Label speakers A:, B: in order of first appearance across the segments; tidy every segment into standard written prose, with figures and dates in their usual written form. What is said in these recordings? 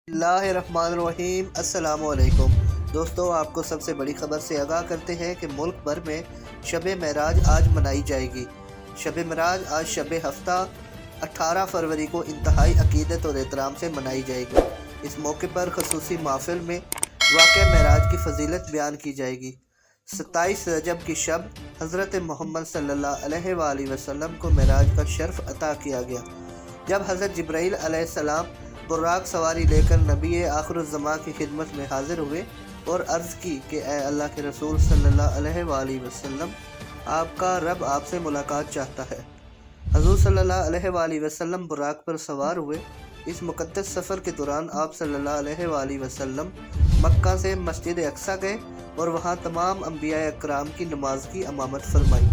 A: बिस्मिल्लाहिर्रहमानिर्रहीम। अस्सलाम वालेकुम दोस्तों, आपको सबसे बड़ी खबर से आगाह करते हैं कि मुल्क भर में शब महराज आज मनाई जाएगी। शब महराज आज शब हफ्ता 18 फरवरी को इंतहाई अकीदत और एहतराम से मनाई जाएगी। इस मौके पर खसूसी महफिल में वाक़या महराज की फजीलत बयान की जाएगी। 27 रजब की शब हज़रत मोहम्मद सल्लल्लाहु अलैहि वसल्लम को महराज का शर्फ अता किया गया, जब हज़रत जिब्राईल अलैहिस्सलाम बुर्राक सवारी लेकर नबी आखिरुज़्ज़मां की खिदमत में हाजिर हुए और अर्ज़ की कि ए अल्लाह के रसूल सल्लल्लाहु अलैहि वसल्लम, आपका रब आपसे मुलाकात चाहता है। हज़ूर सल्लल्लाहु अलैहि वसल्लम बुर्राक पर सवार हुए। इस मुक़द्दस सफ़र के दौरान आप सल्लल्लाहु अलैहि वसल्लम मक्का से मस्जिद अक्सा गए और वहाँ तमाम अंबिया अकराम की नमाज की इमामत फरमाई।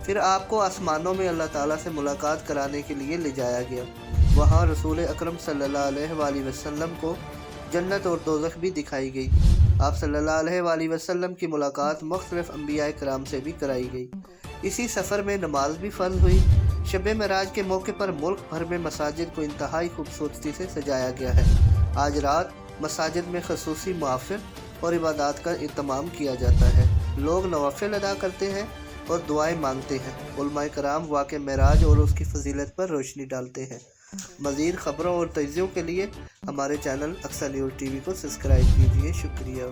A: फिर आपको आसमानों में अल्लाह ताला से मुलाकात कराने के लिए ले जाया गया। वहाँ रसूल अकरम सल्लल्लाहु अलैहि वसल्लम को जन्नत और दोज़ख भी दिखाई गई। आप सल्लल्लाहु अलैहि वसल्लम की मुलाकात मुख्तलिफ अंबिया कराम से भी कराई गई। इसी सफ़र में नमाज भी फ़र्ज़ हुई। शब महराज के मौके पर मुल्क भर में मसाजिद को इंतहाई खूबसूरती से सजाया गया है। आज रात मसाजिद में खसूसी महफिल और इबादत का इत्माम किया जाता है। लोग नवाफिल अदा करते हैं और दुआएं मांगते हैं। उलमाए कराम वाक़या महराज और उसकी फजीलत पर रोशनी डालते हैं। मज़ीद ख़बरों और तज़कियों के लिए हमारे चैनल अक्सा न्यूज़ टीवी को सब्सक्राइब कीजिए। शुक्रिया।